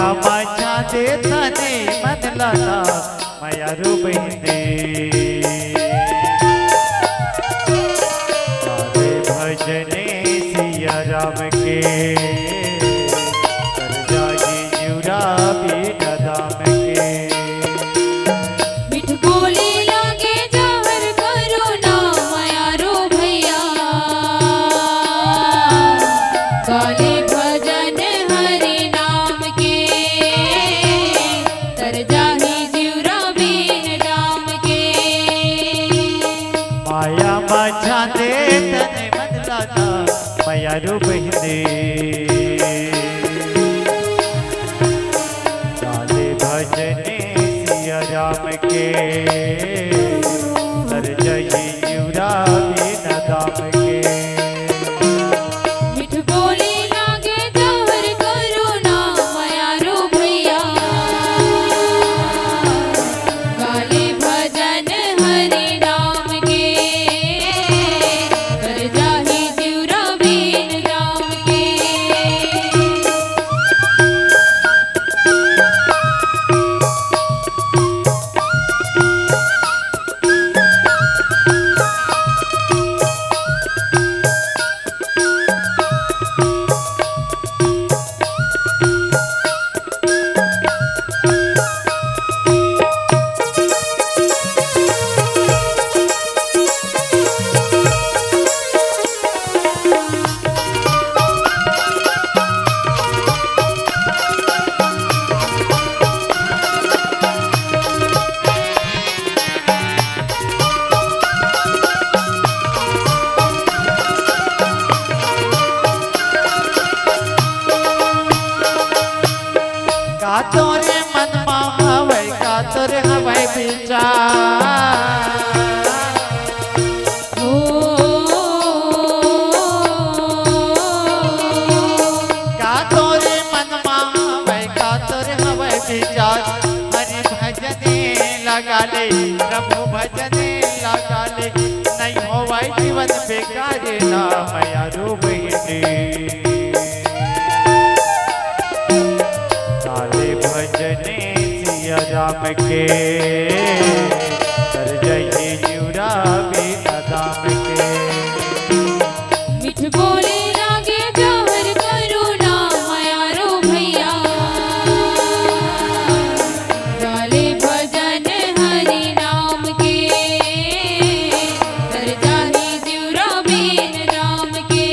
माया माझ्या देताने मनला माया रो बहिणी गावे भजने सिया राम के कर जागी जुरा बिन दाम के मिठ बोले लागे जहर करो ना माया रो भैया गाले भजन हरि नाम के तर जाही जीवरा बिन राम के माया माझ्या देतने मनला माया रो बहिणी गाले भजने सिया राम के तर जही जुरा बिन दाम के मिठ बोले लागे जहर करो ना माया रो भैया गाले भजन हरि नाम के कर जाही जीवरा बिन राम के कातोरे मन मा हवै कातोरे हवै विचार ओ कातोरे मन मा हवै कातोरे हवै विचार हरि भजने लगा ले प्रभु भजने लगा ले नहीं होवै जीवन बेकार ना माया रो बहिनी गाले भजने सिया राम के कर जही जुरा बिन दाम के मिठ बोले लागे जहर करो ना माया रो भैया गाले भजन हरि नाम के कर जाही जीवरा बिन राम के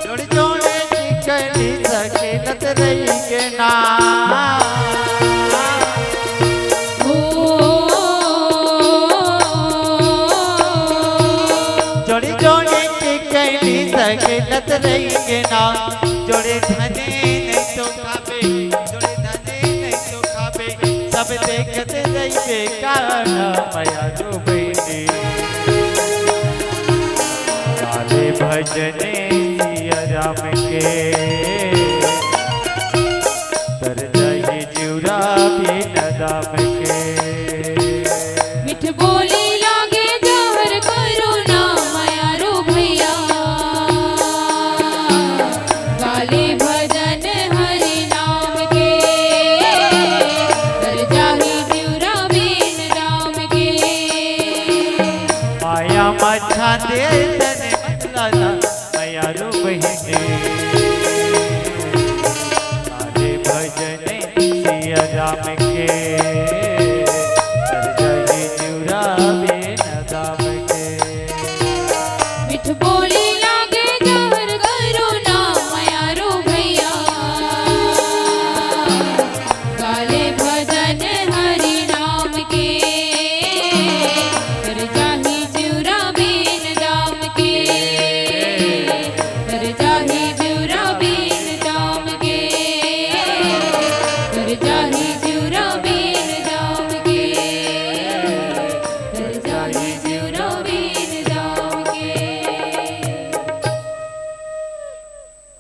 जोड़ जोड़े निकली सकीनत रही के ना जोड़ी जोड़े निकली सकीनत रही के ना जोड़े धने नहीं तो खाबे जोड़े धने नहीं तो खाबे सब देखते रही बेकार माया रो बहिनी गाले भजने सिया राम के